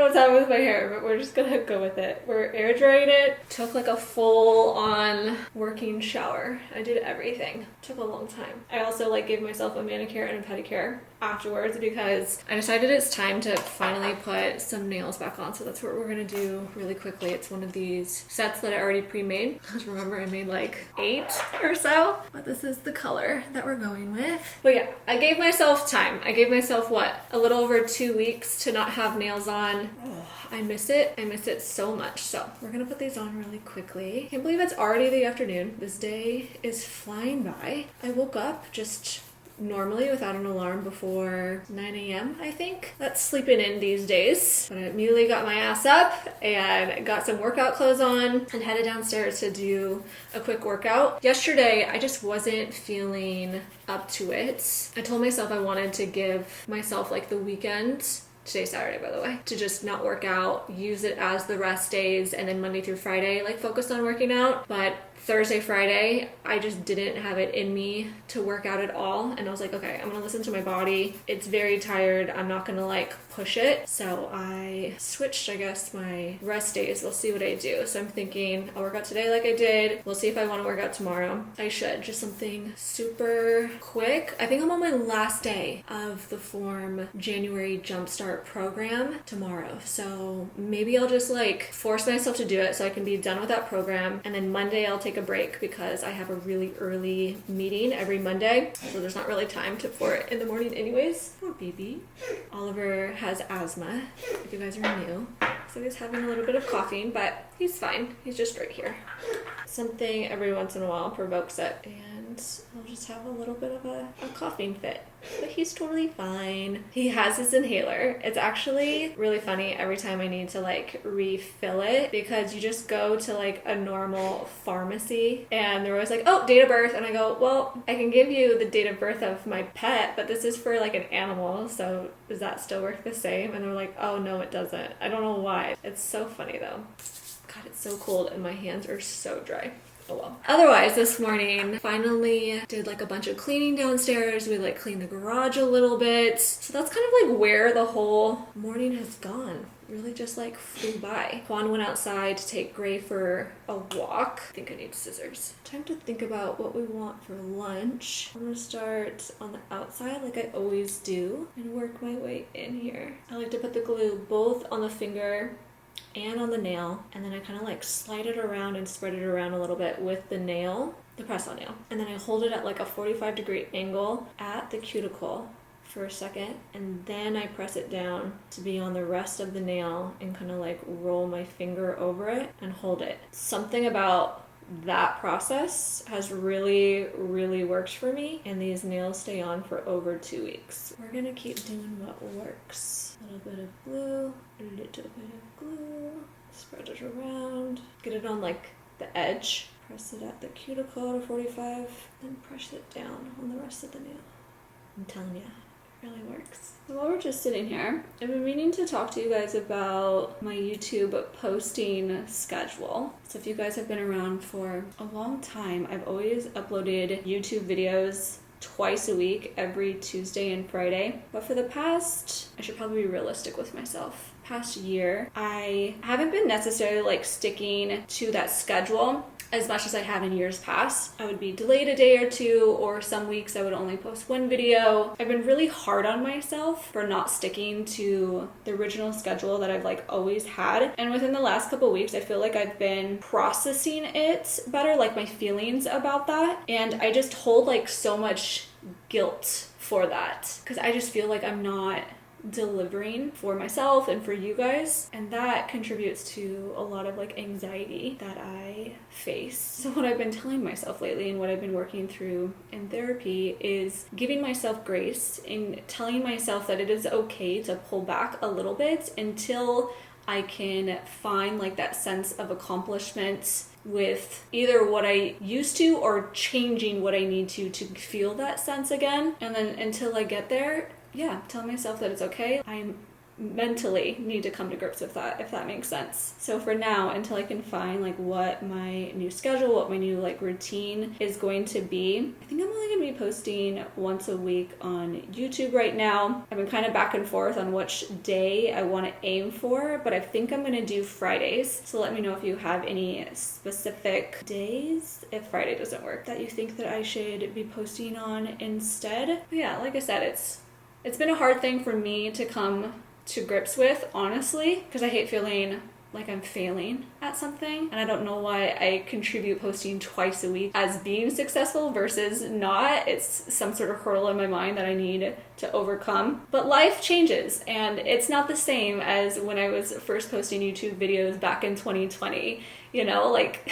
what's happening with my hair, but we're just gonna go with it. We're air drying it. Took like a full on working shower. I did everything. Took a long time. I also like gave myself a manicure and a pedicure afterwards because I decided it's time to finally put some nails back on. So that's what we're gonna do really quickly. It's one of these sets that I already pre-made. Remember, I made like 8 or so, but this is the color that we're going with. But yeah, I gave myself time. I gave myself what, a little over 2 weeks to not have nails on. Oh, I miss it. I miss it so much. So we're gonna put these on really quickly. Can't believe it's already the afternoon. This day is flying by. I woke up just normally without an alarm before 9 a.m. I think. That's sleeping in these days. But I immediately got my ass up and got some workout clothes on and headed downstairs to do a quick workout. Yesterday, I just wasn't feeling up to it. I told myself I wanted to give myself like the weekend. Today's Saturday, by the way, to just not work out, use it as the rest days, and then Monday through Friday, like focus on working out. But Thursday, Friday, I just didn't have it in me to work out at all. And I was like, okay, I'm gonna listen to my body. It's very tired. I'm not gonna like push it. So I switched, I guess, my rest days. We'll see what I do. So I'm thinking I'll work out today like I did. We'll see if I want to work out tomorrow. I should. Just something super quick. I think I'm on my last day of the Form January Jumpstart program tomorrow. So maybe I'll just like force myself to do it so I can be done with that program. And then Monday I'll take a break because I have a really early meeting every Monday. So there's not really time for it in the morning anyways. Oh, baby. Oliver has asthma, if you guys are new. So he's having a little bit of coughing, but he's fine. He's just right here. Something every once in a while provokes it, and I'll just have a little bit of a coughing fit. But he's totally fine. He has his inhaler. It's actually really funny every time I need to like refill it because you just go to like a normal pharmacy and they're always like, oh, date of birth. And I go, well, I can give you the date of birth of my pet, but this is for like an animal. So does that still work the same? And they're like, oh, no, it doesn't. I don't know why. It's so funny though. God, it's so cold and my hands are so dry. Oh well. Otherwise, this morning, finally did like a bunch of cleaning downstairs. We like cleaned the garage a little bit. So that's kind of like where the whole morning has gone. Really just like flew by. Juan went outside to take Gray for a walk. I think I need scissors. Time to think about what we want for lunch. I'm gonna start on the outside like I always do and work my way in here. I like to put the glue both on the finger and on the nail, and then I kind of like slide it around and spread it around a little bit with the nail, the press-on nail, and then I hold it at like a 45-degree angle at the cuticle for a second, and then I press it down to be on the rest of the nail and kind of like roll my finger over it and hold it. Something about that process has really worked for me, and these nails stay on for over 2 weeks. We're gonna keep doing what works. A little bit of glue, a little bit of glue, spread it around, get it on like the edge, press it at the cuticle to 45, then press it down on the rest of the nail. I'm telling you, it really works. So while we're just sitting here, I've been meaning to talk to you guys about my YouTube posting schedule. So if you guys have been around for a long time, I've always uploaded YouTube videos twice a week, every Tuesday and Friday. But for the past, I should probably be realistic with myself, past year, I haven't been necessarily like sticking to that schedule as much as I have in years past. I would be delayed a day or two, or some weeks I would only post one video. I've been really hard on myself for not sticking to the original schedule that I've like always had. And within the last couple weeks, I feel like I've been processing it better, like my feelings about that. And I just hold like so much guilt for that because I just feel like I'm not delivering for myself and for you guys, and that contributes to a lot of like anxiety that I face. So what I've been telling myself lately and what I've been working through in therapy is giving myself grace and telling myself that it is okay to pull back a little bit until I can find like that sense of accomplishment with either what I used to or changing what I need to feel that sense again. And then until I get there, yeah, tell myself that it's okay. I'm mentally need to come to grips with that, if that makes sense. So for now, until I can find like what my new schedule, what my new like routine is going to be, I think I'm only going to be posting once a week on YouTube right now. I've been kind of back and forth on which day I want to aim for, but I think I'm going to do Fridays. So let me know if you have any specific days, if Friday doesn't work, that you think that I should be posting on instead. But yeah, like I said, it's been a hard thing for me to come to grips with, honestly, because I hate feeling like I'm failing at something, and I don't know why I contribute posting twice a week as being successful versus not. It's some sort of hurdle in my mind that I need to overcome. But life changes, and it's not the same as when I was first posting YouTube videos back in 2020. You know, like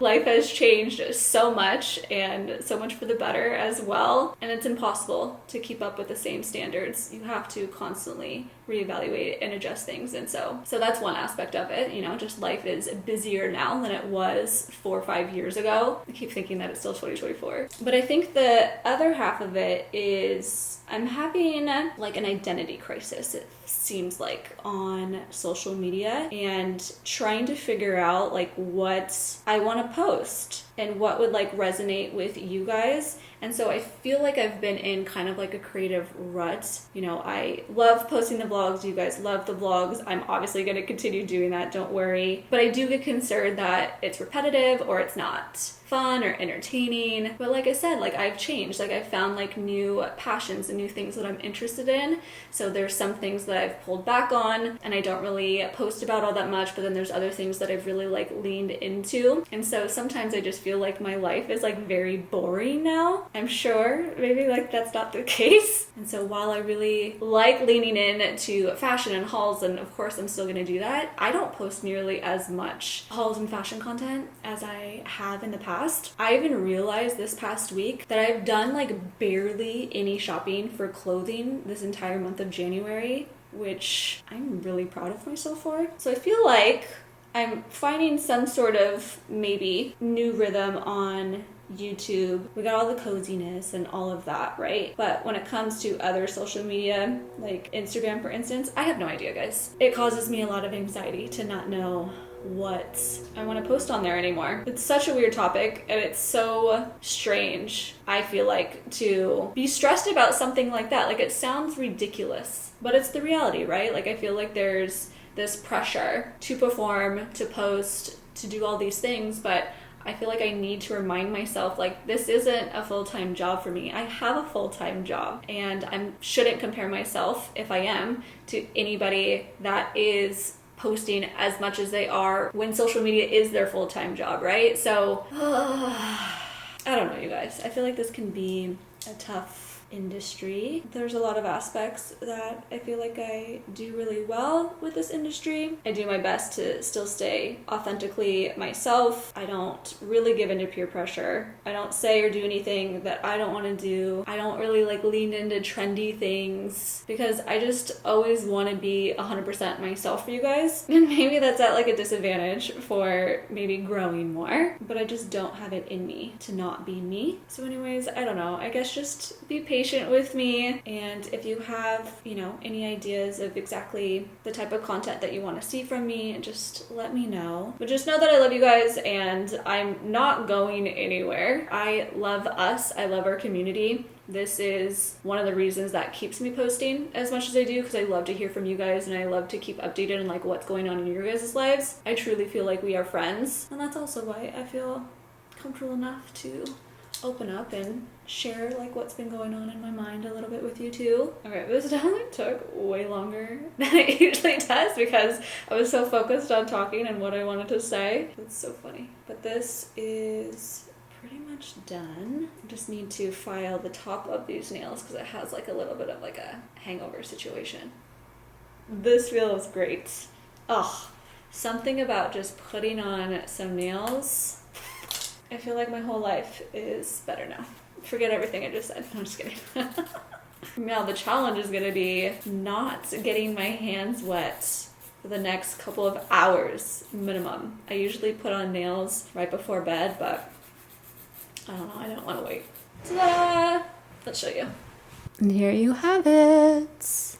life has changed so much, and so much for the better as well, and it's impossible to keep up with the same standards. You have to constantly reevaluate and adjust things, and so that's one aspect of it. You know, just life is busier now than it was 4 or 5 years ago. I keep thinking that it's still 2024. But I think the other half of it is I'm having like an identity crisis, it seems like, on social media, and trying to figure out like what I want to post and what would like resonate with you guys. And so I feel like I've been in kind of like a creative rut. You know, I love posting the vlogs. You guys love the vlogs. I'm obviously going to continue doing that, don't worry. But I do get concerned that it's repetitive or it's not fun or entertaining. But like I said, like I've changed. Like I've found like new passions and new things that I'm interested in. So there's some things that I've pulled back on and I don't really post about all that much, but then there's other things that I've really like leaned into. And so sometimes I just feel like my life is like very boring now. I'm sure maybe like that's not the case. And so while I really like leaning in to fashion and hauls, and of course I'm still gonna do that, I don't post nearly as much hauls and fashion content as I have in the past. I even realized this past week that I've done like barely any shopping for clothing this entire month of January, which I'm really proud of myself for. So I feel like I'm finding some sort of maybe new rhythm on YouTube. We got all the coziness and all of that, right? But when it comes to other social media, like Instagram for instance, I have no idea, guys. It causes me a lot of anxiety to not know what I want to post on there anymore. It's such a weird topic, and it's so strange, I feel like, to be stressed about something like that. Like, it sounds ridiculous, but it's the reality, right? Like, I feel like there's this pressure to perform, to post, to do all these things, but I feel like I need to remind myself, like, this isn't a full-time job for me. I have a full-time job, and I shouldn't compare myself, if I am, to anybody that is posting as much as they are when social media is their full-time job, right? So, I don't know, you guys. I feel like this can be a tough industry. There's a lot of aspects that I feel like I do really well with this industry. I do my best to still stay authentically myself. I don't really give into peer pressure. I don't say or do anything that I don't want to do. I don't really like lean into trendy things because I just always want to be 100% myself for you guys. And maybe that's at like a disadvantage for maybe growing more, but I just don't have it in me to not be me. So anyways, I don't know. I guess just be patient with me, and if you have, you know, any ideas of exactly the type of content that you want to see from me, just let me know. But just know that I love you guys, and I'm not going anywhere. I love us. I love our community. This is one of the reasons that keeps me posting as much as I do, because I love to hear from you guys and I love to keep updated on like what's going on in your guys' lives. I truly feel like we are friends, and that's also why I feel comfortable enough to open up and share like what's been going on in my mind a little bit with you too. Okay, this definitely took way longer than it usually does because I was so focused on talking and what I wanted to say. It's so funny. But this is pretty much done. I just need to file the top of these nails because it has like a little bit of like a hangover situation. This feels great. Ugh, something about just putting on some nails. I feel like my whole life is better now. Forget everything I just said. I'm just kidding. Now the challenge is gonna be not getting my hands wet for the next couple of hours minimum. I usually put on nails right before bed, but I don't know, I don't want to wait. Ta-da! Let's show you. And here you have it.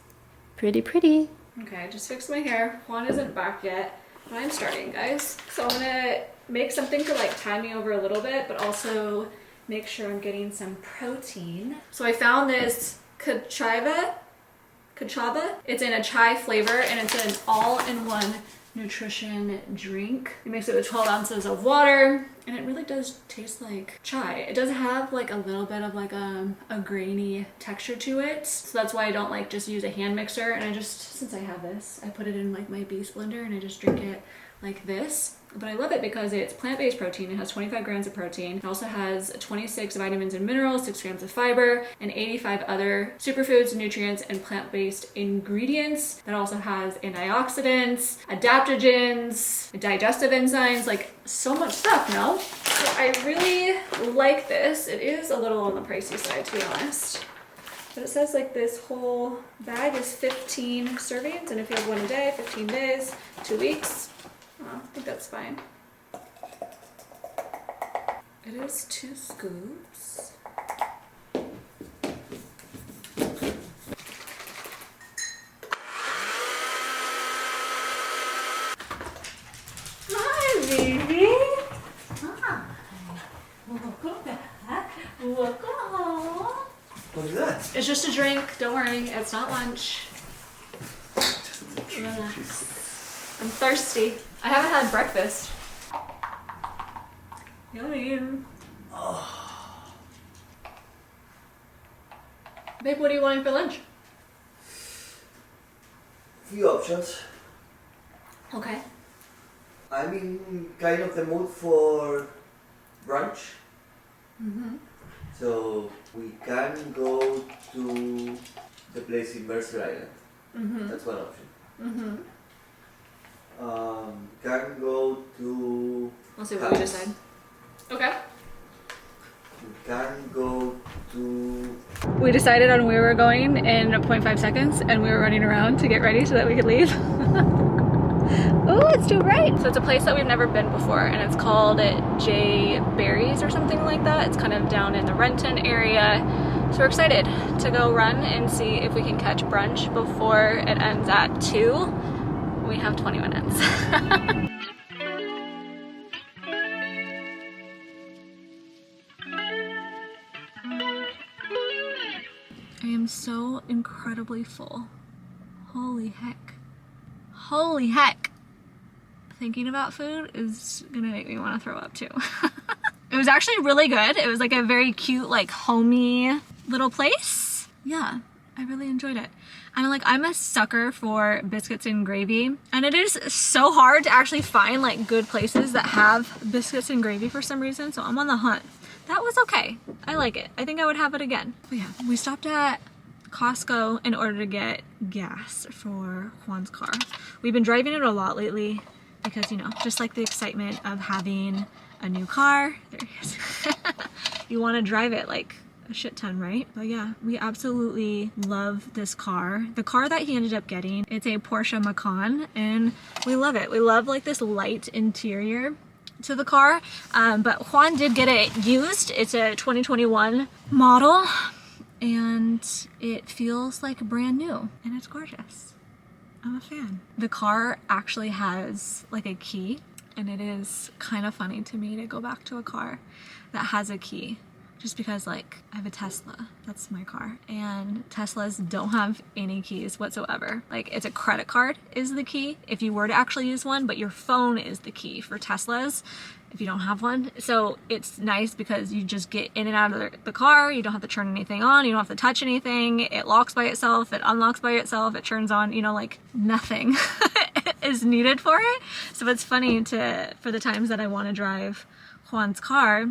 Pretty, pretty. Okay, I just fixed my hair. Juan isn't back yet, but I'm starting, guys. So I'm gonna make something to like tie me over a little bit, but also make sure I'm getting some protein. So I found this Kachava. It's in a chai flavor and it's an all-in-one nutrition drink. You mix it with 12 ounces of water and it really does taste like chai. It does have like a little bit of like a grainy texture to it. So that's why I don't like just use a hand mixer. And I just, since I have this, I put it in like my Beast blender and I just drink it like this. But I love it because it's plant-based protein. It has 25 grams of protein. It also has 26 vitamins and minerals, 6 grams of fiber, and 85 other superfoods, nutrients, and plant-based ingredients. That also has antioxidants, adaptogens, digestive enzymes, like so much stuff, no? So I really like this. It is a little on the pricey side, to be honest. But it says like this whole bag is 15 servings, and if you have one a day, 15 days, 2 weeks, I think that's fine. It is 2 scoops. Hi, baby. Hi. Welcome back. Welcome home. What's that? It's just a drink. Don't worry. It's not lunch. Relax. I'm thirsty. I haven't had breakfast. Yummy. Oh. Babe, what are you wanting for lunch? Few options. Okay. I'm in kind of the mood for brunch. Mm-hmm. So we can go to the place in Burnside. Mm-hmm. That's one option. Mm-hmm. Can go to. We'll see what we decide. Okay. We can go to. We decided on where we were going in 0.5 seconds and we were running around to get ready so that we could leave. Oh, it's too bright. So it's a place that we've never been before and it's called J Berries or something like that. It's kind of down in the Renton area. So we're excited to go run and see if we can catch brunch before it ends at 2. We have 20 minutes. I am so incredibly full. Holy heck. Holy heck. Thinking about food is gonna make me want to throw up too. It was actually really good. It was like a very cute, like homey little place. Yeah, I really enjoyed it. And like, I'm a sucker for biscuits and gravy. And it is so hard to actually find like good places that have biscuits and gravy for some reason. So I'm on the hunt. That was okay. I like it. I think I would have it again. But yeah, we stopped at Costco in order to get gas for Juan's car. We've been driving it a lot lately because, you know, just like the excitement of having a new car. There he is. You want to drive it like a shit ton, right? But yeah, we absolutely love this car. The car that he ended up getting, it's a Porsche Macan and we love it. We love like this light interior to the car, but Juan did get it used. It's a 2021 model and it feels like brand new and it's gorgeous. I'm a fan. The car actually has like a key and it is kind of funny to me to go back to a car that has a key. Just because like I have a Tesla, that's my car, and Teslas don't have any keys whatsoever. Like it's a credit card is the key if you were to actually use one, but your phone is the key for Teslas if you don't have one. So it's nice because you just get in and out of the car, you don't have to turn anything on, you don't have to touch anything, it locks by itself, it unlocks by itself, it turns on, you know, like nothing is needed for it. So it's funny for the times that I want to drive Juan's car,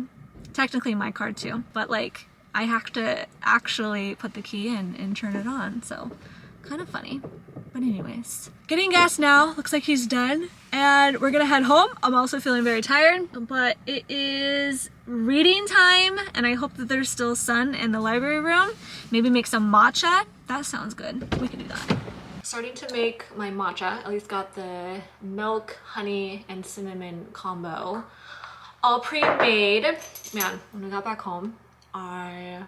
technically my car too, but like I have to actually put the key in and turn it on, so kind of funny. But anyways, getting gas now. Looks like he's done and we're gonna head home. I'm also feeling very tired, but it is reading time and I hope that there's still sun in the library room. Maybe make some matcha. That sounds good. We can do that. Starting to make my matcha. At least got the milk, honey, and cinnamon combo all pre-made. Man, when I got back home, I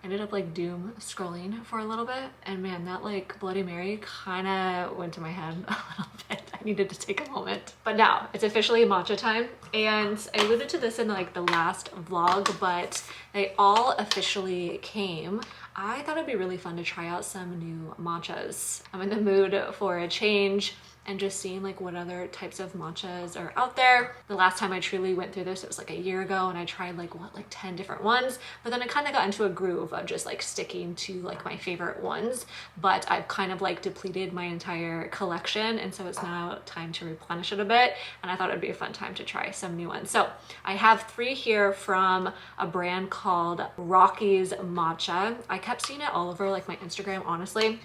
ended up like doom scrolling for a little bit, and man, that like Bloody Mary kind of went to my head a little bit. I needed to take a moment. But now it's officially matcha time, and I alluded to this in like the last vlog, but they all officially came. I thought it'd be really fun to try out some new matchas. I'm in the mood for a change and just seeing like what other types of matchas are out there. The last time I truly went through this, it was like a year ago, and I tried like 10 different ones, but then I kind of got into a groove of just like sticking to like my favorite ones. But I've kind of like depleted my entire collection, and so it's now time to replenish it a bit, and I thought it'd be a fun time to try some new ones. So I have 3 here from a brand called Rocky's Matcha. I kept seeing it all over like my Instagram, honestly.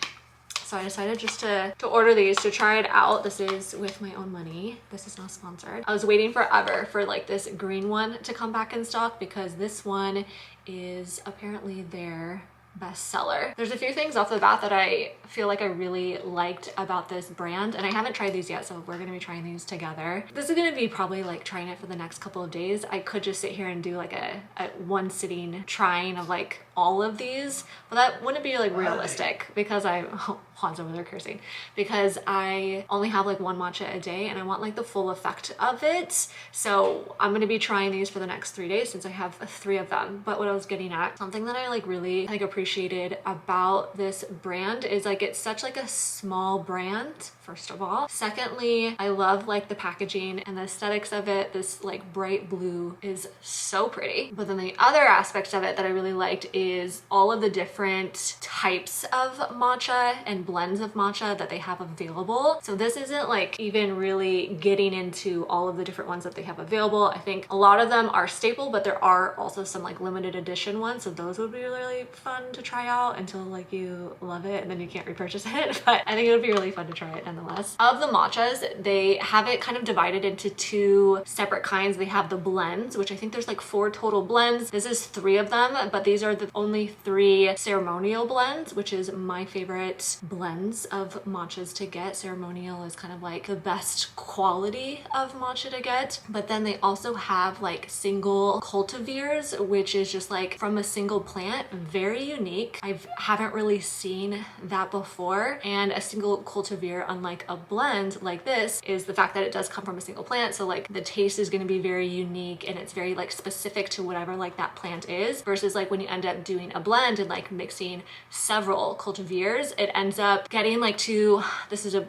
So I decided just to order these to try it out. This is with my own money. This is not sponsored. I was waiting forever for like this green one to come back in stock, because this one is apparently their bestseller. There's a few things off the bat that I feel like I really liked about this brand, and I haven't tried these yet, so we're gonna be trying these together. This is gonna be probably like trying it for the next couple of days. I could just sit here and do like a one sitting trying of like all of these, but that wouldn't be like realistic, because Juan's over there cursing, because I only have like 1 matcha a day, and I want like the full effect of it. So I'm gonna be trying these for the next 3 days, since I have 3 of them. But what I was getting at, something that I like really like appreciated about this brand is like it's such like a small brand, first of all. Secondly, I love like the packaging and the aesthetics of it. This like bright blue is so pretty. But then the other aspect of it that I really liked is all of the different types of matcha and blends of matcha that they have available. So this isn't like even really getting into all of the different ones that they have available. I think a lot of them are staple, but there are also some like limited edition ones. So those would be really fun to try out until like you love it and then you can't repurchase it. But I think it would be really fun to try it nonetheless. Of the matchas, they have it kind of divided into 2 separate kinds. They have the blends, which I think there's like 4 total blends. This is 3 of them, but these are the only 3 ceremonial blends, which is my favorite blends of matchas to get. Ceremonial is kind of like the best quality of matcha to get. But then they also have like single cultivars, which is just like from a single plant. Very unique. I haven't really seen that before. And a single cultivar, unlike a blend like this, is the fact that it does come from a single plant. So like the taste is going to be very unique, and it's very like specific to whatever like that plant is, versus like when you end up doing a blend and like mixing several cultivars, it ends up getting like this is a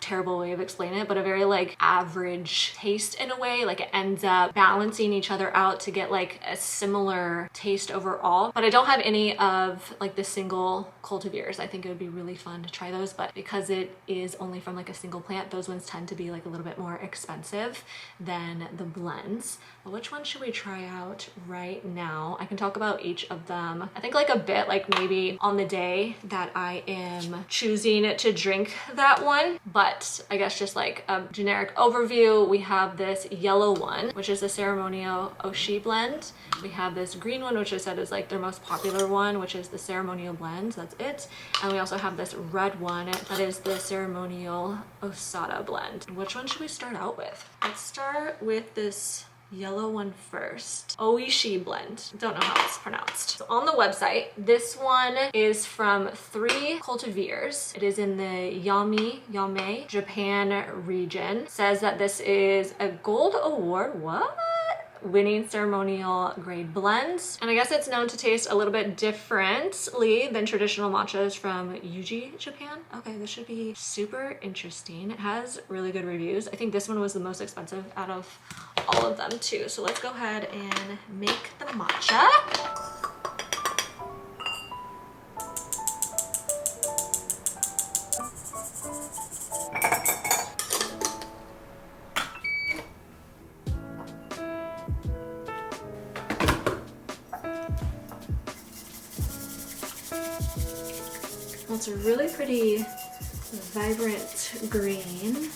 terrible way of explaining it, but a very like average taste in a way. Like it ends up balancing each other out to get like a similar taste overall. But I don't have any of like the single cultivars. I think it would be really fun to try those, but because it is only from like a single plant, those ones tend to be like a little bit more expensive than the blends. But which one should we try out right now? I can talk about each of them. I think like a bit, like maybe on the day that I am choosing to drink that one. But I guess just like a generic overview, we have this yellow one, which is the Ceremonial Oshi blend. We have this green one, which I said is like their most popular one, which is the Ceremonial blend. That's it. And we also have this red one that is the Ceremonial Osada blend. Which one should we start out with? Let's start with this yellow one first. Oishi blend. Don't know how it's pronounced. So on the website, this one is from 3 cultivars. It is in the Yame, Japan region. It says that this is a gold award. What? Winning ceremonial grade blends. And I guess it's known to taste a little bit differently than traditional matchas from Yuji, Japan. Okay, this should be super interesting. It has really good reviews. I think this one was the most expensive out of all of them too. So let's go ahead and make the matcha. Well, it's a really pretty vibrant green.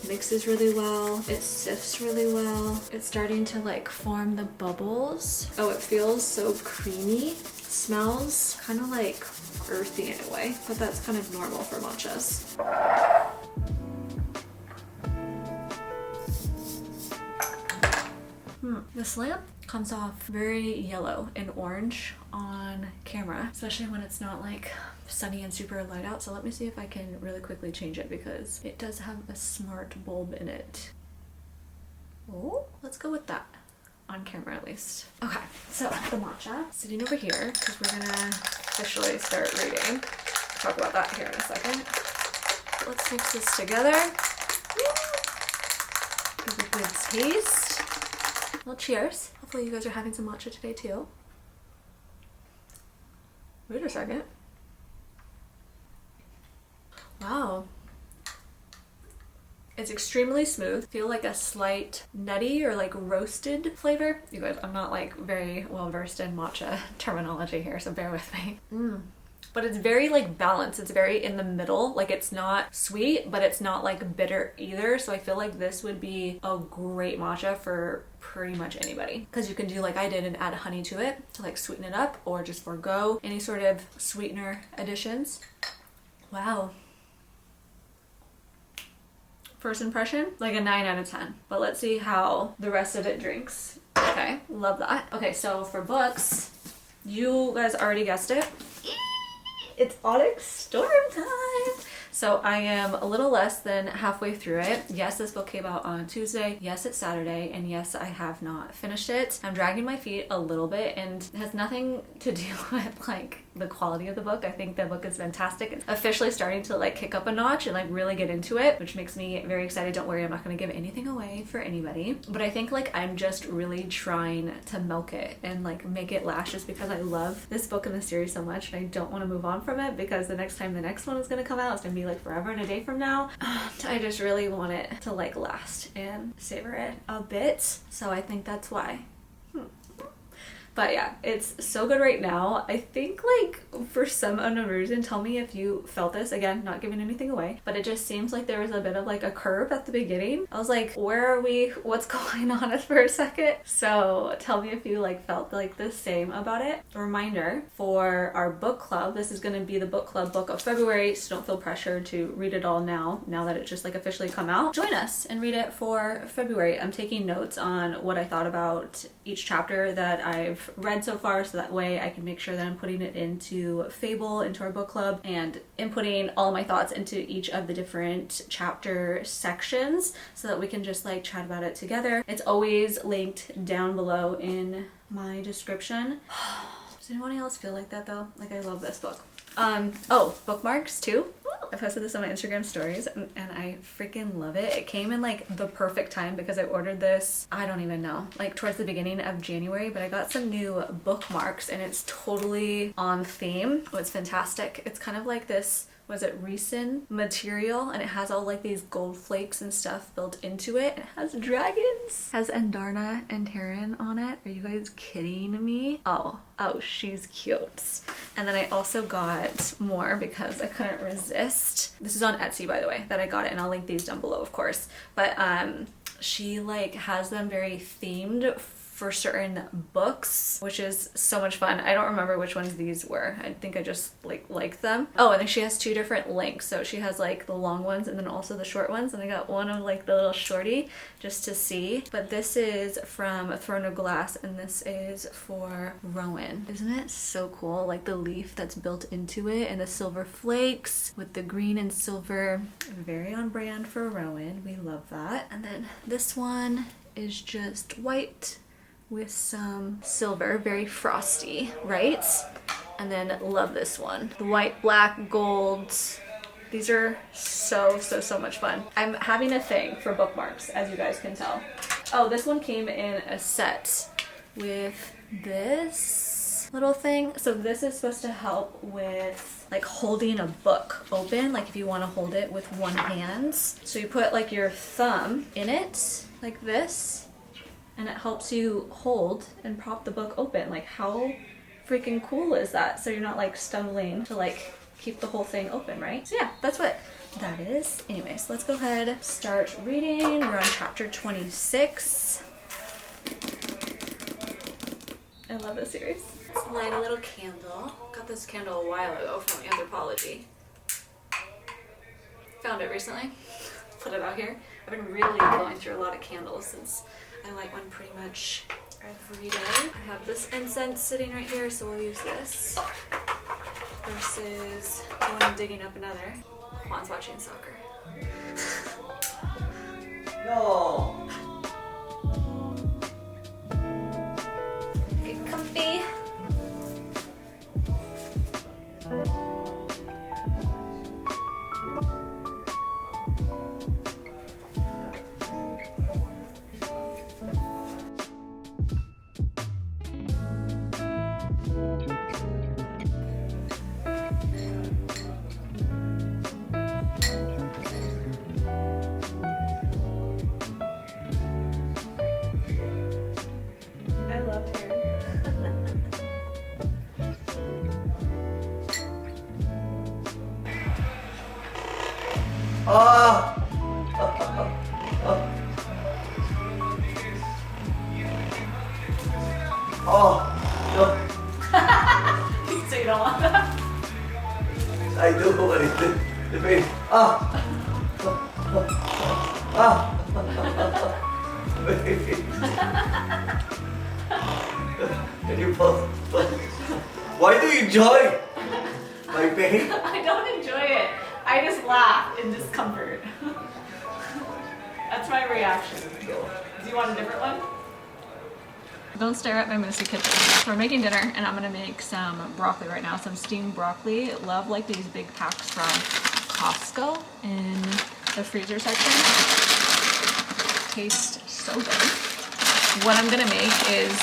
Mixes really well. It sifts really well. It's starting to like form the bubbles. Oh, it feels so creamy. It smells kind of like earthy in a way, but that's kind of normal for matchas. This lamp comes off very yellow and orange on camera, especially when it's not like sunny and super light out. So let me see if I can really quickly change it because it does have a smart bulb in it. Oh, let's go with that. On camera at least. Okay, so the matcha sitting over here because we're gonna officially start reading. Talk about that here in a second. Let's mix this together. Give it a good taste. Well, cheers. Hopefully you guys are having some matcha today too. Wait a second. Wow. It's extremely smooth. Feel like a slight nutty or like roasted flavor. You guys, I'm not like very well versed in matcha terminology here, so bear with me. But it's very like balanced. It's very in the middle. Like it's not sweet, but it's not like bitter either. So I feel like this would be a great matcha for pretty much anybody. Because you can do like I did and add honey to it to like sweeten it up or just forego any sort of sweetener additions. Wow. First impression, like a 9 out of 10. But let's see how the rest of it drinks. Okay, love that. Okay, so for books, you guys already guessed it. It's Onyx Storm time! So I am a little less than halfway through it. Yes, this book came out on Tuesday. Yes, it's Saturday. And yes, I have not finished it. I'm dragging my feet a little bit and it has nothing to do with like the quality of the book. I think the book is fantastic. It's officially starting to like kick up a notch and like really get into it, which makes me very excited. Don't worry, I'm not going to give anything away for anybody. But I think like I'm just really trying to milk it and like make it last just because I love this book and the series so much and I don't want to move on from it because the next time the next one is going to come out, it's going to be like forever and a day from now. I just really want it to like last and savor it a bit. So I think that's why. But yeah, it's so good right now. I think like for some unknown reason, tell me if you felt this. Again, not giving anything away, but it just seems like there was a bit of like a curve at the beginning. I was like, where are we? What's going on for a second? So tell me if you like felt like the same about it. A reminder for our book club, this is going to be the book club book of February, so don't feel pressured to read it all now that it's just like officially come out. Join us and read it for February. I'm taking notes on what I thought about each chapter that I've read so far, so that way I can make sure that I'm putting it into Fable, into our book club, and inputting all my thoughts into each of the different chapter sections so that we can just like chat about it together. It's always linked down below in my description. Does anyone else feel like that though? Like I love this book. Oh, bookmarks too. I posted this on my Instagram stories and I freaking love it. It came in like the perfect time because I ordered this, I don't even know, like towards the beginning of January, but I got some new bookmarks and it's totally on theme. Oh, it's fantastic. It's kind of like this, was it resin material, and it has all like these gold flakes and stuff built into it. It has dragons. It has Andarna and Terran on it. Are you guys kidding me? Oh, she's cute. And then I also got more because I couldn't resist. This is on Etsy, by the way, that I got it, and I'll link these down below, of course. But she like has them very themed for certain books, which is so much fun. I don't remember which ones these were. I think I just like them. Oh, and then she has 2 different links. So she has like the long ones and then also the short ones. And I got one of like the little shorty just to see. But this is from Throne of Glass and this is for Rowan. Isn't it so cool? Like the leaf that's built into it and the silver flakes with the green and silver. Very on brand for Rowan. We love that. And then this one is just white with some silver, very frosty, right? And then love this one. The white, black, gold. These are so much fun. I'm having a thing for bookmarks, as you guys can tell. Oh, this one came in a set with this little thing. So this is supposed to help with like holding a book open, like if you want to hold it with one hand. So you put like your thumb in it, like this, and it helps you hold and prop the book open. Like how freaking cool is that? So you're not like stumbling to like keep the whole thing open, right? So yeah, that's what that is. Anyways, let's go ahead, start reading. We're on chapter 26. I love this series. Let's light a little candle. Got this candle a while ago from Anthropology. Found it recently. Put it out here. I've been really going through a lot of candles since I light one pretty much every day. I have this incense sitting right here, so we'll use this versus going and digging up another. Juan's watching soccer. No. Get comfy. I love hair. Ah. Oh. No. So you don't want that? I do, but it's the pain. Ah. Ah. Can you pause? Why do you enjoy my pain? I don't enjoy it. I just laugh in discomfort. That's my reaction. Do you want a different one? Don't stare at my messy kitchen. So we're making dinner and I'm gonna make some broccoli right now, some steamed broccoli. Love like these big packs from Costco in the freezer section. Tastes so good. What I'm gonna make is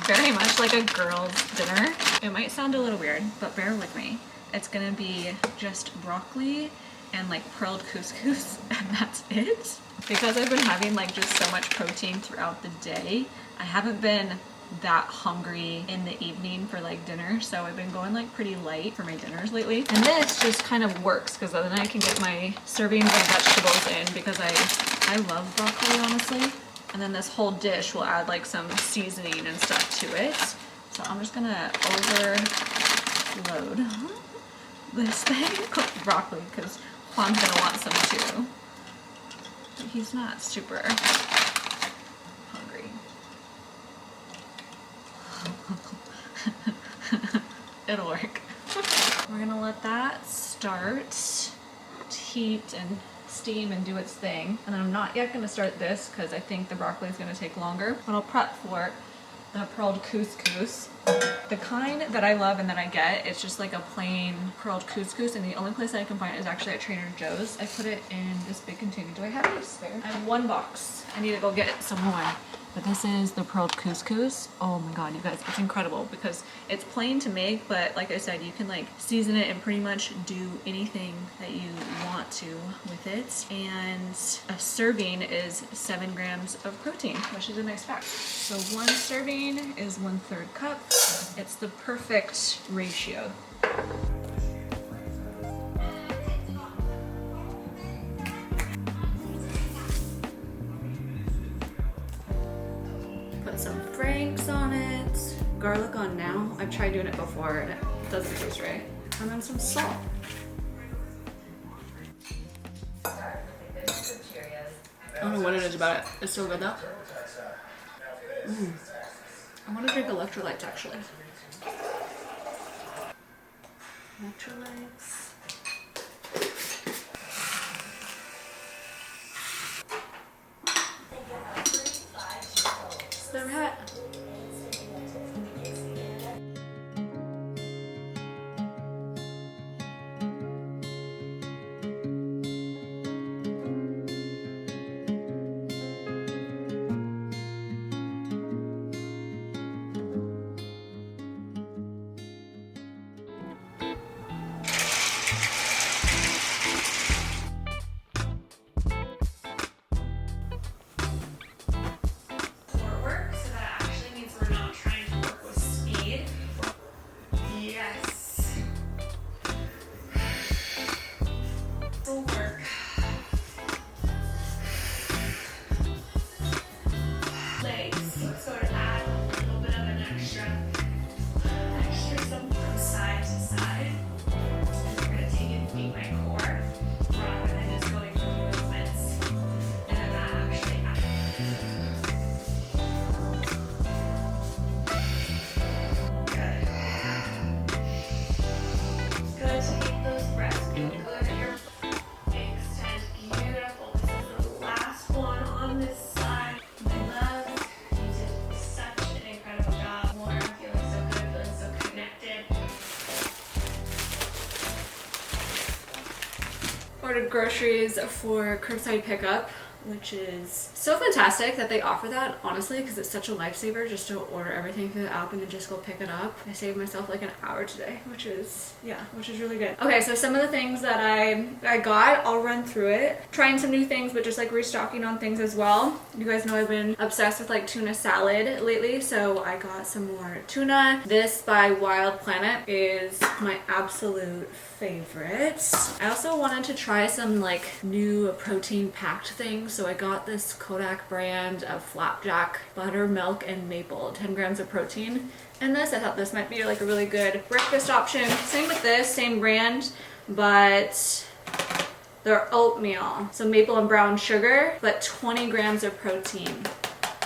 very much like a girl's dinner. It might sound a little weird, but bear with me. It's gonna be just broccoli and like pearled couscous and that's it. Because I've been having like just so much protein throughout the day, I haven't been that hungry in the evening for like dinner, so I've been going like pretty light for my dinners lately. And this just kind of works because then I can get my servings of vegetables in because I love broccoli honestly. And then this whole dish will add like some seasoning and stuff to it. So I'm just gonna overload this thing, cooked broccoli, because Juan's gonna want some too. But he's not super hungry. It'll work. We're gonna let that start to heat and steam and do its thing. And then I'm not yet gonna start this because I think the broccoli is gonna take longer, but I'll prep for the pearled couscous. The kind that I love and that I get, it's just like a plain pearled couscous, and the only place that I can find it is actually at Trader Joe's. I put it in this big container. Do I have any spare? I have one box. I need to go get some more. But this is the pearled couscous. Oh my god, you guys, it's incredible because it's plain to make, but like I said, you can like season it and pretty much do anything that you want to with it. And a serving is 7 grams of protein, which is a nice fact. So one serving is 1/3 cup. It's the perfect ratio. Put some Franks on it. Garlic on now. I've tried doing it before and it doesn't taste right. And then some salt. I don't know what it is about it. It's so good though. I want to drink electrolytes actually. Electrolytes. The rat. groceries for curbside pickup, which is so fantastic that they offer that, honestly, because it's such a lifesaver just to order everything through the app and then just go pick it up. I saved myself like an hour today, which is really good. Okay, so some of the things that I got, I'll run through it. Trying some new things, but just like restocking on things as well. You guys know I've been obsessed with like tuna salad lately, so I got some more tuna. This by Wild Planet is my absolute favorite. I also wanted to try some like new protein packed things, so I got this Kodak brand of flapjack, buttermilk and maple, 10 grams of protein in this. I thought this might be like a really good breakfast option. Same with this, same brand, but they're oatmeal, so maple and brown sugar, but 20 grams of protein.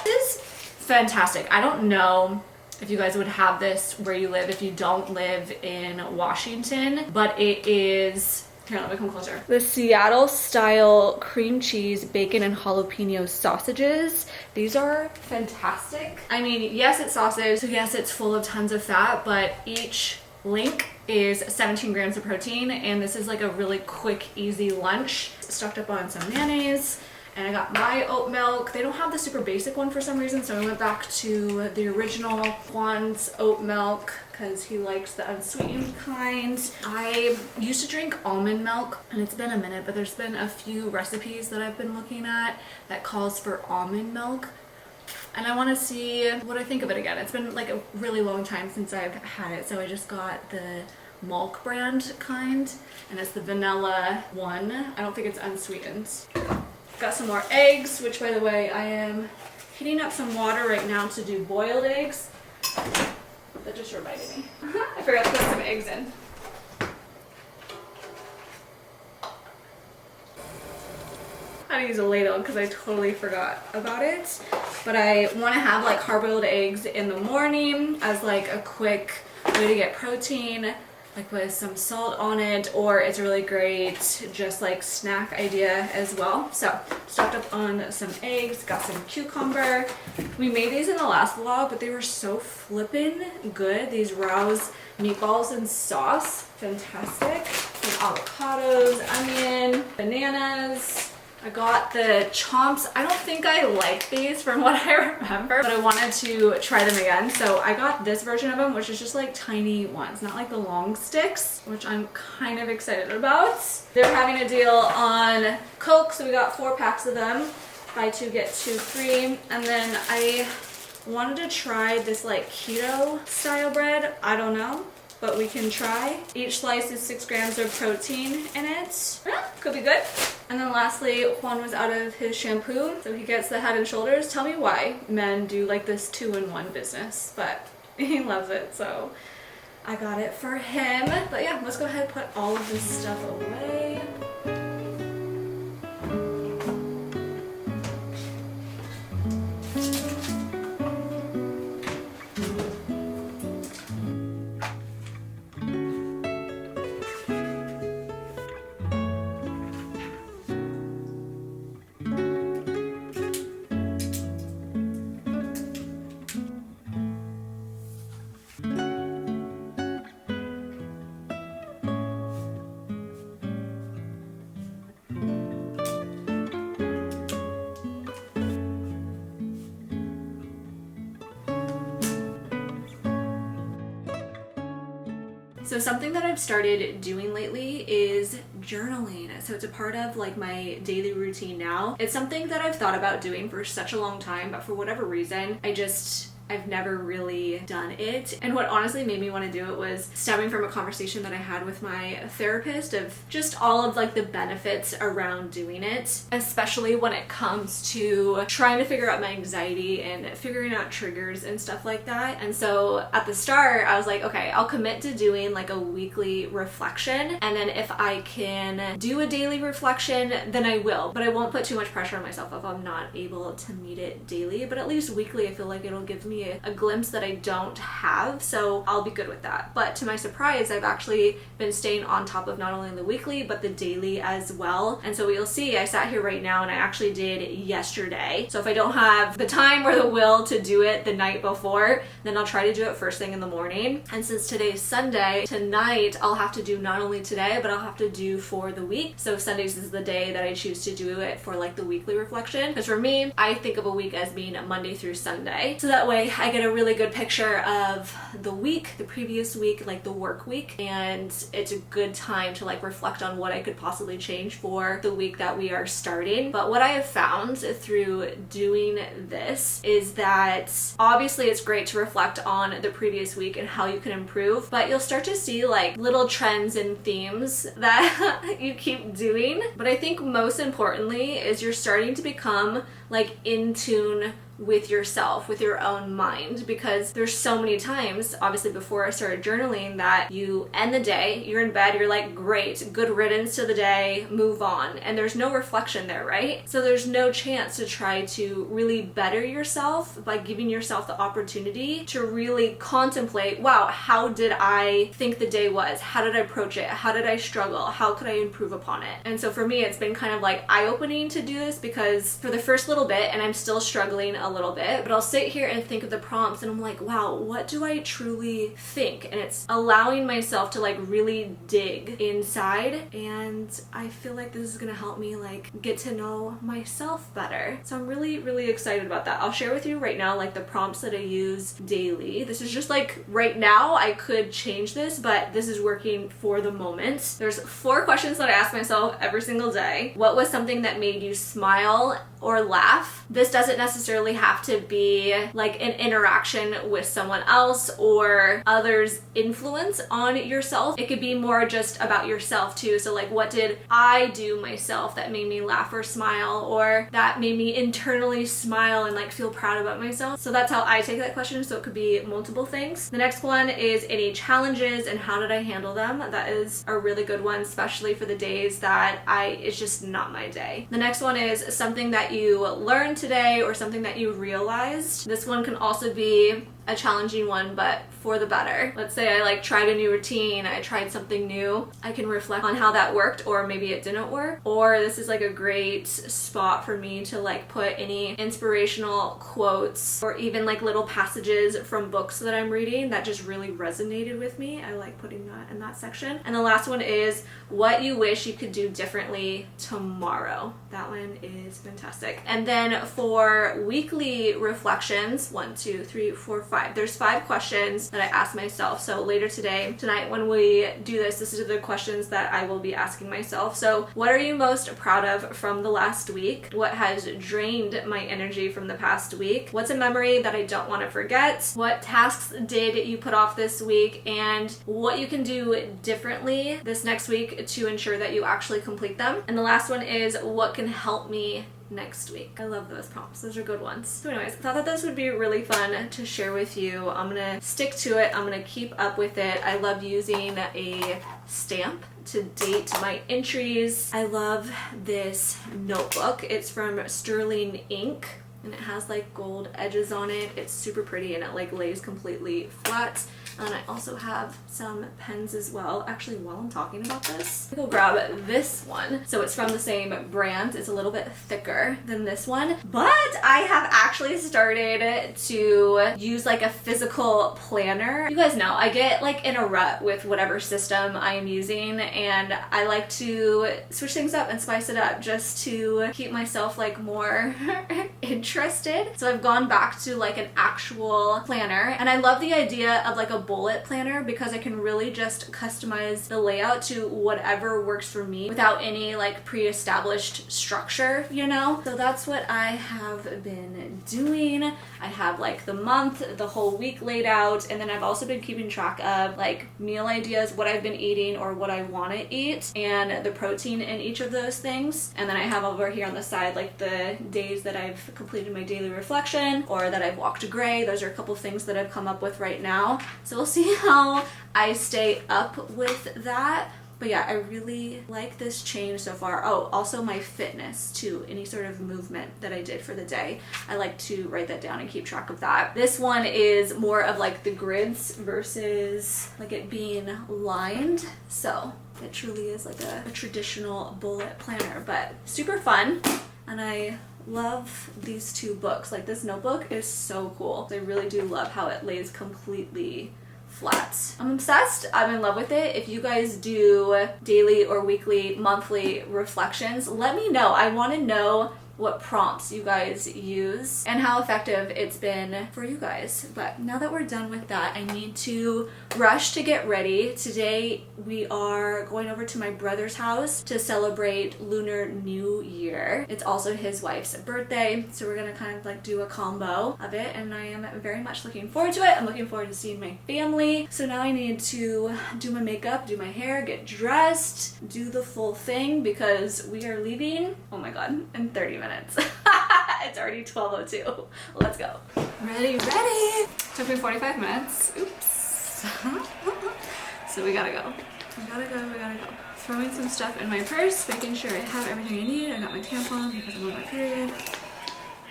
This is fantastic. I don't know if you guys would have this where you live if you don't live in Washington, but it is, here, let me come closer. The Seattle style cream cheese, bacon, and jalapeno sausages. These are fantastic. I mean, yes, it's sausage, so yes, it's full of tons of fat, but each link is 17 grams of protein, and this is like a really quick, easy lunch. Stocked up on some mayonnaise, and I got my oat milk. They don't have the super basic one for some reason, so I went back to the original Juan's oat milk because he likes the unsweetened kind. I used to drink almond milk, and it's been a minute, but there's been a few recipes that I've been looking at that calls for almond milk, and I want to see what I think of it again. It's been like a really long time since I've had it, so I just got the Milk brand kind, and it's the vanilla one. I don't think it's unsweetened. Got some more eggs, which by the way, I am heating up some water right now to do boiled eggs. That just reminded me. I forgot to put some eggs in. I had to use a ladle because I totally forgot about it. But I want to have like hard-boiled eggs in the morning as like a quick way to get protein, like with some salt on it, or it's a really great just like snack idea as well. So stocked up on some eggs, got some cucumber. We made these in the last vlog, but they were so flippin' good. These Rouse meatballs and sauce, fantastic. Some avocados, onion, bananas. I got the chomps. I don't think I like these from what I remember, but I wanted to try them again. So I got this version of them, which is just like tiny ones, not like the long sticks, which I'm kind of excited about. They're having a deal on Coke, so we got 4 packs of them. Buy 2, get 2 free. And then I wanted to try this like keto style bread. I don't know, but we can try. Each slice is 6 grams of protein in it. Could be good. And then lastly, Juan was out of his shampoo, so he gets the Head and Shoulders. Tell me why men do like this 2-in-1 business, but he loves it, so I got it for him. But yeah, let's go ahead and put all of this stuff away. So something that I've started doing lately is journaling. So it's a part of like my daily routine now. It's something that I've thought about doing for such a long time, but for whatever reason, I've never really done it. And what honestly made me want to do it was stemming from a conversation that I had with my therapist of just all of like the benefits around doing it, especially when it comes to trying to figure out my anxiety and figuring out triggers and stuff like that. And so at the start, I was like, okay, I'll commit to doing like a weekly reflection. And then if I can do a daily reflection, then I will. But I won't put too much pressure on myself if I'm not able to meet it daily. But at least weekly, I feel like it'll give me me a glimpse that I don't have, so I'll be good with that. But to my surprise, I've actually been staying on top of not only the weekly but the daily as well. And so you'll see I sat here right now and I actually did yesterday. So if I don't have the time or the will to do it the night before, then I'll try to do it first thing in the morning. And since today's Sunday, tonight I'll have to do not only today, but I'll have to do for the week. So Sundays is the day that I choose to do it for like the weekly reflection. Because for me, I think of a week as being Monday through Sunday. So that way I get a really good picture of the week, the previous week, like the work week. And it's a good time to like reflect on what I could possibly change for the week that we are starting. But what I have found through doing this is that obviously it's great to reflect on the previous week and how you can improve, but you'll start to see like little trends and themes that you keep doing. But I think most importantly is you're starting to become like in tune with yourself, with your own mind, because there's so many times, obviously before I started journaling, that you end the day, you're in bed, you're like, great, good riddance to the day, move on. And there's no reflection there, right? So there's no chance to try to really better yourself by giving yourself the opportunity to really contemplate, wow, how did I think the day was? How did I approach it? How did I struggle? How could I improve upon it? And so for me, it's been kind of like eye-opening to do this, because for the first little bit, and I'm still struggling a little bit, but I'll sit here and think of the prompts and I'm like, wow, what do I truly think? And it's allowing myself to like really dig inside, and I feel like this is gonna help me like get to know myself better. So I'm really excited about that. I'll share with you right now like the prompts that I use daily. This is just like right now, I could change this, but this is working for the moment. There's 4 questions that I ask myself every single day. What was something that made you smile or laugh? This doesn't necessarily have to be like an interaction with someone else or others' influence on yourself. It could be more just about yourself too. So like, what did I do myself that made me laugh or smile, or that made me internally smile and like feel proud about myself? So that's how I take that question. So it could be multiple things. The next one is any challenges and how did I handle them? That is a really good one, especially for the days that it's just not my day. The next one is something that you learned today or something that you realized. This one can also be a challenging one, but for the better. Let's say I like tried a new routine, I tried something new. I can reflect on how that worked, or maybe it didn't work. Or this is like a great spot for me to like put any inspirational quotes or even like little passages from books that I'm reading that just really resonated with me. I like putting that in that section. And the last one is what you wish you could do differently tomorrow. That one is fantastic. And then for weekly reflections, 1, 2, 3, 4, 5. There's 5 questions that I ask myself. So later tonight when we do this, this is the questions that I will be asking myself. So what are you most proud of from the last week? What has drained my energy from the past week? What's a memory that I don't want to forget? What tasks did you put off this week? And what you can do differently this next week to ensure that you actually complete them. And the last one is what can help me next week. I love those prompts. Those are good ones. So anyways, I thought that this would be really fun to share with you. I'm gonna stick to it. I'm gonna keep up with it. I love using a stamp to date my entries. I love this notebook. It's from Sterling Ink, and it has like gold edges on it. It's super pretty and it like lays completely flat. And I also have some pens as well. Actually, while I'm talking about this, I'll grab this one. So it's from the same brand. It's a little bit thicker than this one, but I have actually started to use like a physical planner. You guys know I get like in a rut with whatever system I am using, and I like to switch things up and spice it up just to keep myself like more interested. So I've gone back to like an actual planner, and I love the idea of like a bullet planner because I can really just customize the layout to whatever works for me without any like pre-established structure, you know? So that's what I have been doing. I have like the month, the whole week laid out, and then I've also been keeping track of like meal ideas, what I've been eating or what I want to eat, and the protein in each of those things. And then I have over here on the side like the days that I've completed my daily reflection or that I've walked gray. Those are a couple things that I've come up with right now. So we'll see how I stay up with that. But yeah, I really like this change so far. Oh, also my fitness too. Any sort of movement that I did for the day, I like to write that down and keep track of that. This one is more of like the grids versus like it being lined. So it truly is like a traditional bullet planner, but super fun. And I love these two books. Like this notebook is so cool. I really do love how it lays completely flat. I'm obsessed. I'm in love with it. If you guys do daily or weekly, monthly reflections, let me know. I want to know what prompts you guys use and how effective it's been for you guys. But now that we're done with that, I need to rush to get ready. Today we are going over to my brother's house to celebrate Lunar New Year. It's also his wife's birthday, so we're gonna kind of like do a combo of it, and I am very much looking forward to it. I'm looking forward to seeing my family. So now I need to do my makeup, do my hair, get dressed, do the full thing because we are leaving, oh my god, in 30 minutes. It's already 12:02. Let's go. Ready. Took me 45 minutes. Oops. So we gotta go. We gotta go. Throwing some stuff in my purse, making sure I have everything I need. I got my tampon because I'm on my period.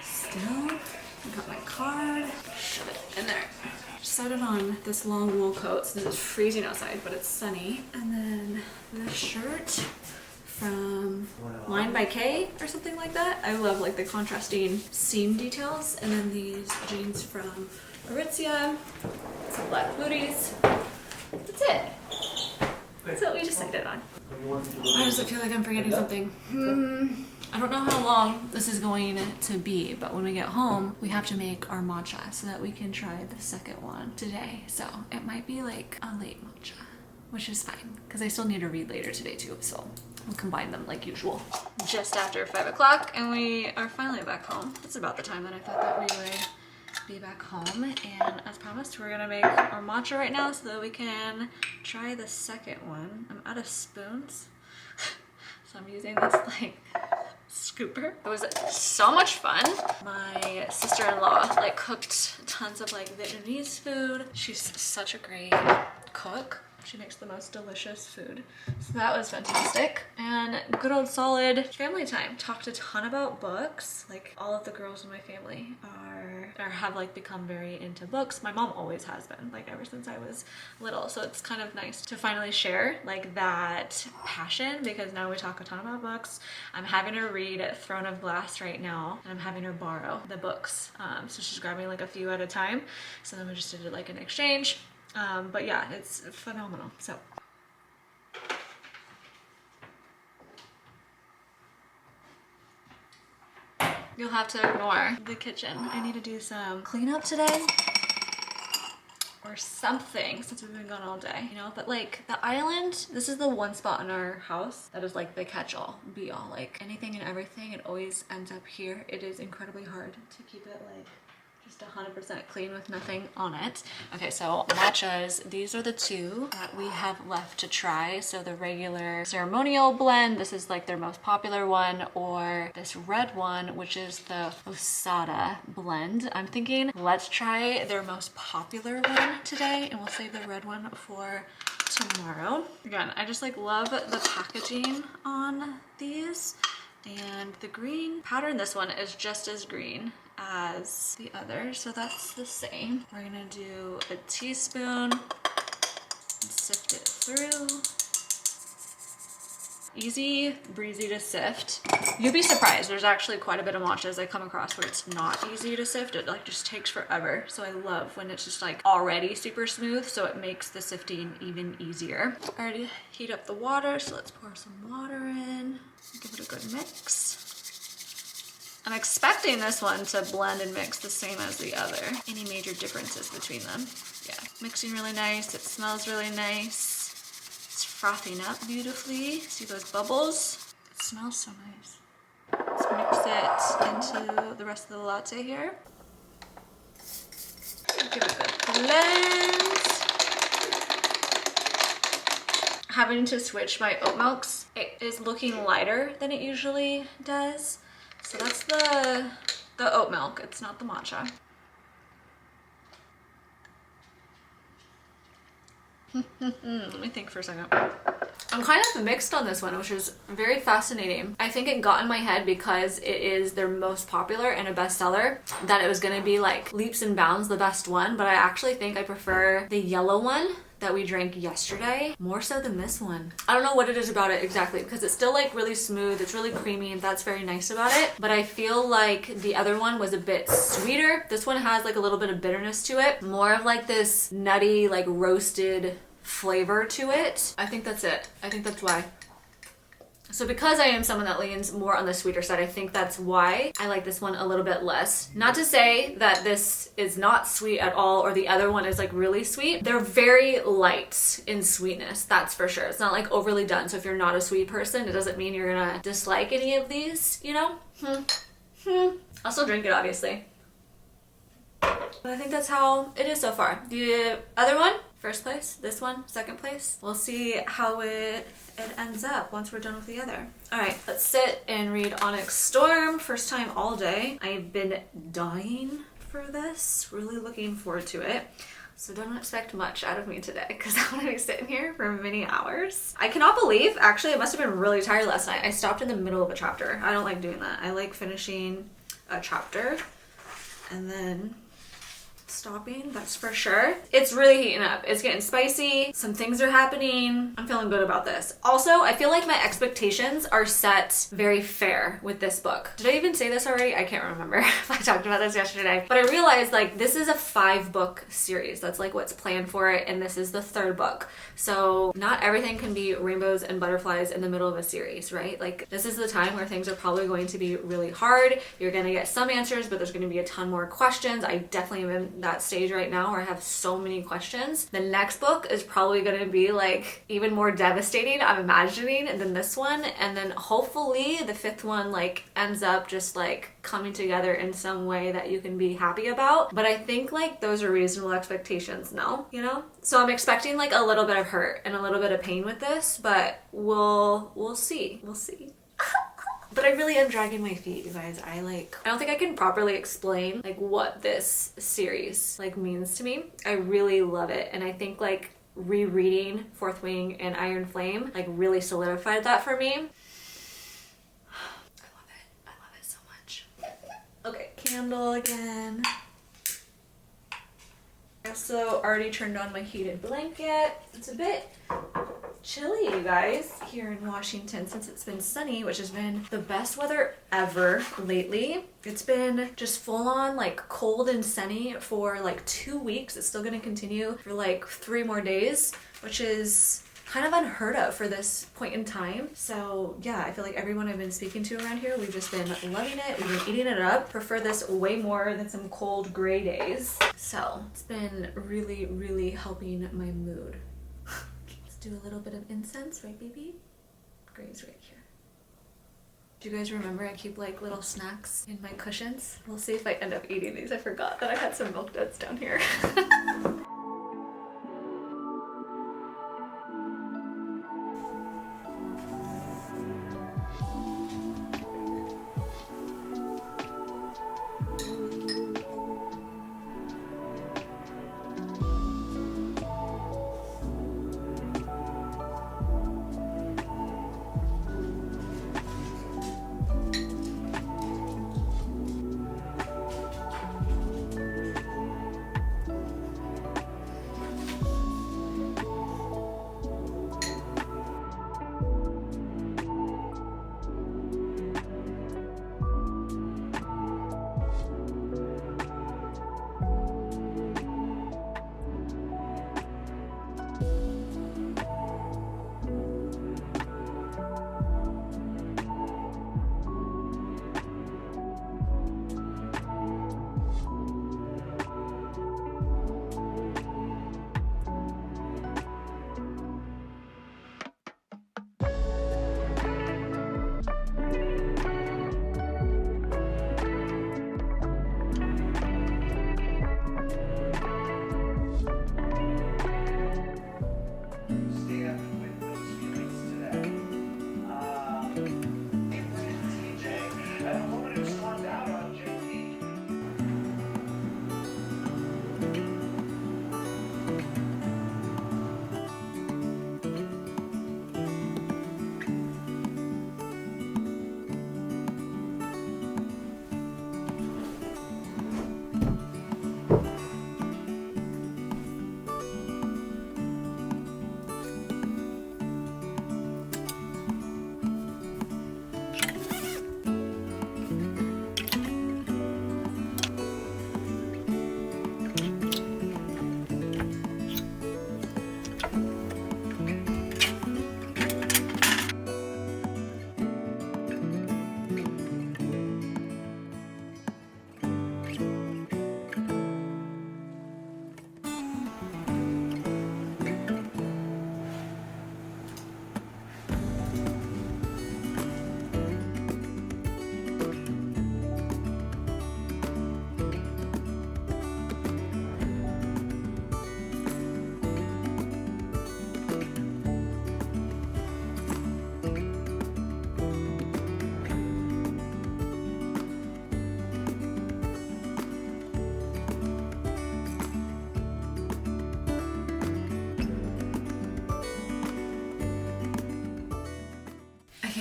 Still, I got my card. Shove it in there. Decided on this long wool coat since it's freezing outside, but it's sunny. And then this shirt from Line by K or something like that. I love like the contrasting seam details. And then these jeans from Aritzia, some black booties. That's it. That's what we decided on. Why does it feel like I'm forgetting something? I don't know how long this is going to be, but when we get home, we have to make our matcha so that we can try the second one today. So it might be like a late matcha, which is fine because I still need to read later today too. So we'll combine them like usual. Just after 5 o'clock and we are finally back home. It's about the time that I thought that we would be back home, and as promised we're gonna make our matcha right now so that we can try the second one. I'm out of spoons, so I'm using this like scooper. It was so much fun. My sister-in-law like cooked tons of like Vietnamese food. She's such a great cook. She makes the most delicious food. So that was fantastic. And good old solid family time. Talked a ton about books. Like all of the girls in my family have like become very into books. My mom always has been, like ever since I was little. So it's kind of nice to finally share like that passion, because now we talk a ton about books. I'm having her read Throne of Glass right now, and I'm having her borrow the books. So she's grabbing like a few at a time. So then we just did like an exchange. But yeah, it's phenomenal. So you'll have to ignore the kitchen. I need to do some cleanup today or something since we've been gone all day, you know. But like the island, this is the one spot in our house that is like the catch-all be all. Like anything and everything, it always ends up here. It is incredibly hard to keep it like just 100% clean with nothing on it. Okay, so matchas, these are the two that we have left to try. So the regular ceremonial blend, this is like their most popular one, or this red one, which is the Osada blend. I'm thinking let's try their most popular one today, and we'll save the red one for tomorrow. Again, I just like love the packaging on these, and the green powder in this one is just as green as the other, so that's the same. We're gonna do a teaspoon and sift it through. Easy breezy to sift. You'd be surprised, there's actually quite a bit of matchas I come across where it's not easy to sift. It like just takes forever, so I love when it's just like already super smooth, so it makes the sifting even easier. I already heat up the water, so let's pour some water in, give it a good mix. I'm expecting this one to blend and mix the same as the other. Any major differences between them? Yeah, mixing really nice. It smells really nice. It's frothing up beautifully. See those bubbles? It smells so nice. Let's mix it into the rest of the latte here. Give it a good blend. Having to switch my oat milks, it is looking lighter than it usually does. So that's the oat milk, it's not the matcha. Let me think for a second. I'm kind of mixed on this one, which is very fascinating. I think it got in my head because it is their most popular and a bestseller, that it was gonna be like leaps and bounds the best one, but I actually think I prefer the yellow one that we drank yesterday more so than this one. I don't know what it is about it exactly, because it's still like really smooth, it's really creamy, and that's very nice about it, but I feel like the other one was a bit sweeter. This one has like a little bit of bitterness to it, more of like this nutty, like roasted flavor to it. I think that's it. I think that's why. So because I am someone that leans more on the sweeter side, I think that's why I like this one a little bit less. Not to say that this is not sweet at all or the other one is like really sweet. They're very light in sweetness, that's for sure. It's not like overly done. So if you're not a sweet person, it doesn't mean you're gonna dislike any of these, you know? I'll still drink it, obviously. But I think that's how it is so far. The other one, first place. This one, second place. We'll see how it ends up once we're done with the other. All right, let's sit and read Onyx Storm. First time all day. I've been dying for this. Really looking forward to it. So don't expect much out of me today because I'm gonna be sitting here for many hours. I cannot believe, actually, I must have been really tired last night. I stopped in the middle of a chapter. I don't like doing that. I like finishing a chapter and then stopping, that's for sure. It's really heating up. It's getting spicy. Some things are happening. I'm feeling good about this. Also, I feel like my expectations are set very fair with this book. Did I even say this already? I can't remember if I talked about this yesterday. But I realized like this is a 5-book series. That's like what's planned for it. And this is the 3rd book. So not everything can be rainbows and butterflies in the middle of a series, right? Like this is the time where things are probably going to be really hard. You're going to get some answers, but there's going to be a ton more questions. I definitely am in that stage right now where I have so many questions. The next book is probably going to be like even more devastating, I'm imagining, than this one. And then hopefully the 5th one like ends up just like coming together in some way that you can be happy about. But I think like those are reasonable expectations, no? You know? So I'm expecting like a little bit of hurt and a little bit of pain with this, but we'll see. We'll see. But I really am dragging my feet, you guys. I don't think I can properly explain like what this series like means to me. I really love it. And I think like rereading Fourth Wing and Iron Flame like really solidified that for me. I love it. I love it so much. Okay, candle again. I also already turned on my heated blanket. It's a bit chilly, you guys, here in Washington since it's been sunny, which has been the best weather ever lately. It's been just full on like cold and sunny for like 2 weeks. It's still gonna continue for like 3 more days, which is kind of unheard of for this point in time. So yeah, I feel like everyone I've been speaking to around here, we've just been loving it. We've been eating it up. Prefer this way more than some cold gray days. So it's been really, really helping my mood. Let's do a little bit of incense, right baby? Gray's right here. Do you guys remember I keep like little snacks in my cushions? We'll see if I end up eating these. I forgot that I had some milk duds down here.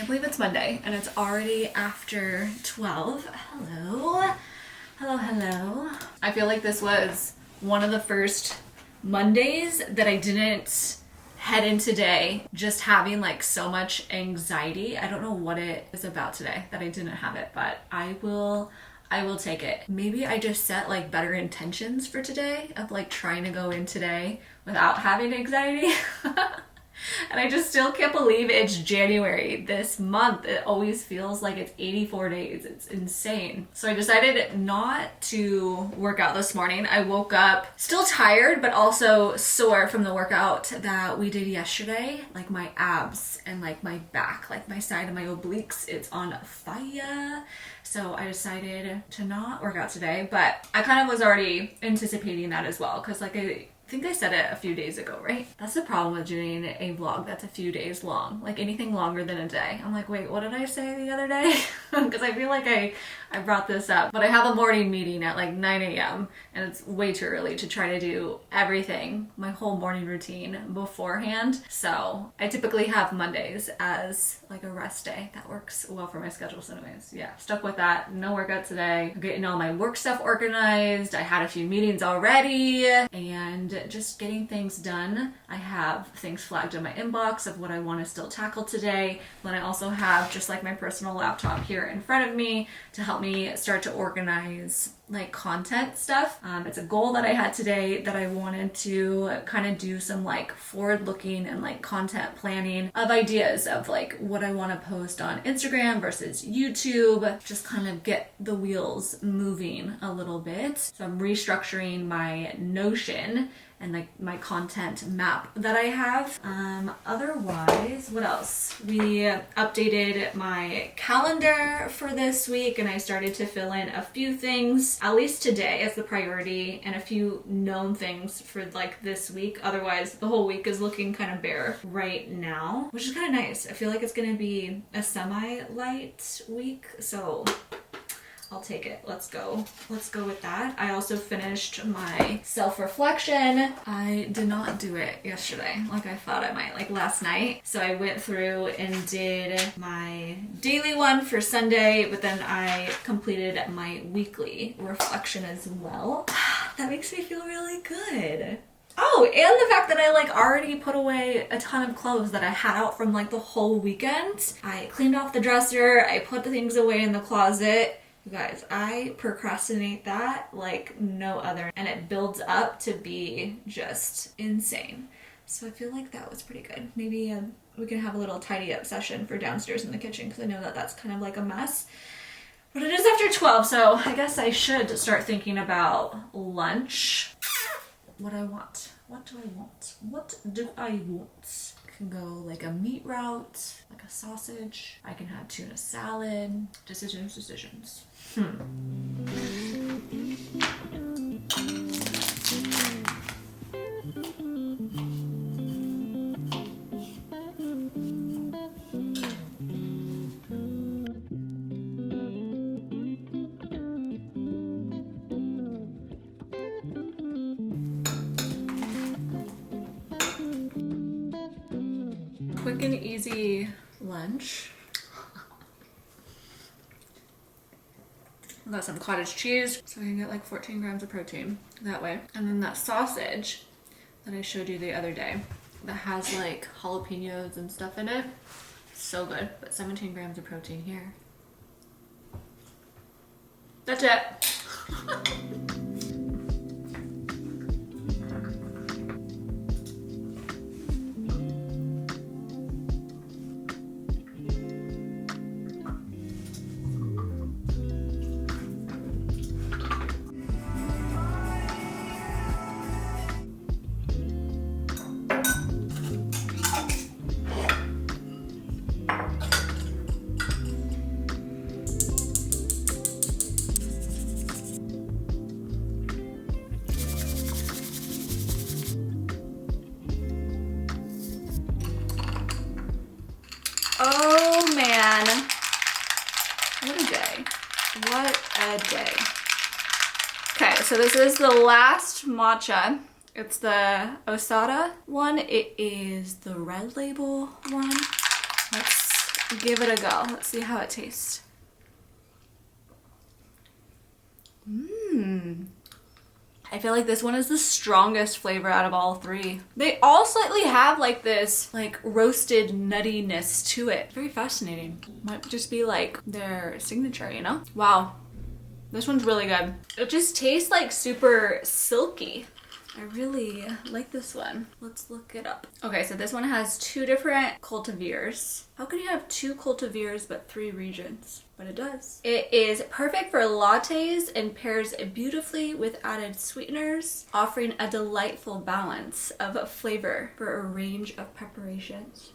believe it's Monday and it's already after 12. Hello. Hello, hello. I feel like this was one of the first Mondays that I didn't head in today just having like so much anxiety. I don't know what it is about today that I didn't have it, but I will take it. Maybe I just set like better intentions for today of like trying to go in today without having anxiety. And I just still can't believe it's January this month. It always feels like it's 84 days. It's insane. So I decided not to work out this morning. I woke up still tired, but also sore from the workout that we did yesterday. Like my abs and like my back, like my side of my obliques, it's on fire. So I decided to not work out today, but I kind of was already anticipating that as well. Cause like I think I said it a few days ago, right? That's the problem with doing a vlog that's a few days long. Like anything longer than a day. I'm like, wait, what did I say the other day? Because I feel like I brought this up. But I have a morning meeting at like 9 a.m. and it's way too early to try to do everything, my whole morning routine beforehand. So I typically have Mondays as like a rest day. That works well for my schedule. So anyways, yeah, stuck with that. No workout today. I'm getting all my work stuff organized. I had a few meetings already and just getting things done. I have things flagged in my inbox of what I want to still tackle today. Then I also have just like my personal laptop here in front of me to help me start to organize like content stuff. It's a goal that I had today that I wanted to kind of do some like forward looking and like content planning of ideas of like what I want to post on Instagram versus YouTube, just kind of get the wheels moving a little bit. So I'm restructuring my Notion and like my content map that I have. Otherwise, what else? We updated my calendar for this week and I started to fill in a few things, at least today as the priority, and a few known things for like this week. Otherwise, the whole week is looking kind of bare right now, which is kind of nice. I feel like it's gonna be a semi-light week, so I'll take it. Let's go with that. I also finished my self-reflection. I did not do it yesterday like I thought I might, like last night. So I went through and did my daily one for Sunday, but then I completed my weekly reflection as well. That makes me feel really good. Oh, and the fact that I like already put away a ton of clothes that I had out from like the whole weekend. I cleaned off the dresser. I put the things away in the closet. You guys, I procrastinate that like no other, and it builds up to be just insane. So I feel like that was pretty good. Maybe we can have a little tidy up session for downstairs in the kitchen because I know that that's kind of like a mess. But it is after 12, so I guess I should start thinking about lunch. What I want. What do I want? What do I want? Can go like a meat route, like a sausage. I can have tuna salad. Decisions. Quick and easy lunch. I got some cottage cheese so I can get like 14 grams of protein that way. And then that sausage that I showed you the other day that has like jalapenos and stuff in it. So good, but 17 grams of protein here. That's it. Oh man, what a day. What a day. Okay, so this is the last matcha. It's the Osada one. It is the red label one. Let's give it a go. Let's see how it tastes. I feel like this one is the strongest flavor out of all three. They all slightly have like this like roasted nuttiness to it. Very fascinating. Might just be like their signature, you know? Wow. This one's really good. It just tastes like super silky. I really like this one. Let's look it up. Okay, so this one has 2 different cultivars. How can you have 2 cultivars but 3 regions? But it does. It is perfect for lattes and pairs beautifully with added sweeteners, offering a delightful balance of flavor for a range of preparations.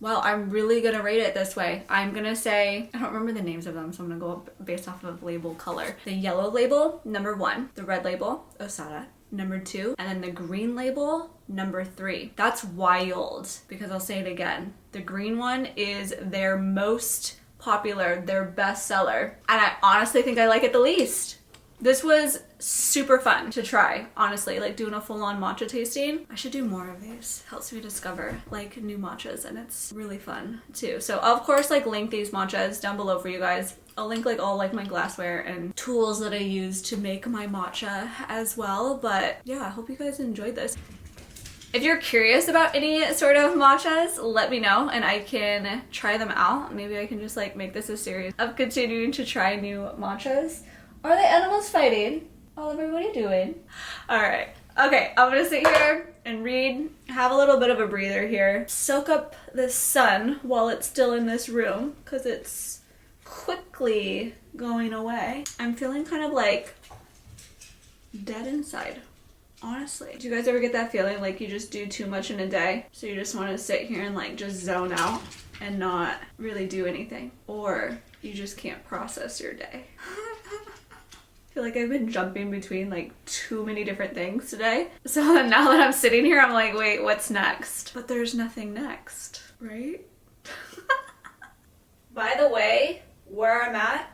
Well, I'm really gonna rate it this way. I'm gonna say, I don't remember the names of them, so I'm gonna go based off of label color. The yellow label, number 1. The red label, Osada, number 2. And then the green label, number 3. That's wild, because I'll say it again. The green one is their most popular, their best seller. And I honestly think I like it the least. This was super fun to try, honestly, like doing a full-on matcha tasting. I should do more of these. Helps me discover like new matchas, and it's really fun too. So of course, like link these matchas down below for you guys. I'll link like all like my glassware and tools that I use to make my matcha as well. But yeah, I hope you guys enjoyed this. If you're curious about any sort of matchas, let me know and I can try them out. Maybe I can just like make this a series of continuing to try new matchas. Are the animals fighting? How's everybody doing? Alright. Okay, I'm gonna sit here and read, have a little bit of a breather here, soak up the sun while it's still in this room, because it's quickly going away. I'm feeling kind of like dead inside, honestly. Do you guys ever get that feeling like you just do too much in a day, so you just want to sit here and like just zone out and not really do anything? Or you just can't process your day? I feel like I've been jumping between like too many different things today. So now that I'm sitting here, I'm like, wait, what's next? But there's nothing next, right? By the way, where I'm at,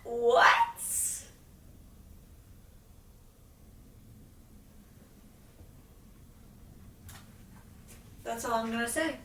what? That's all I'm gonna say.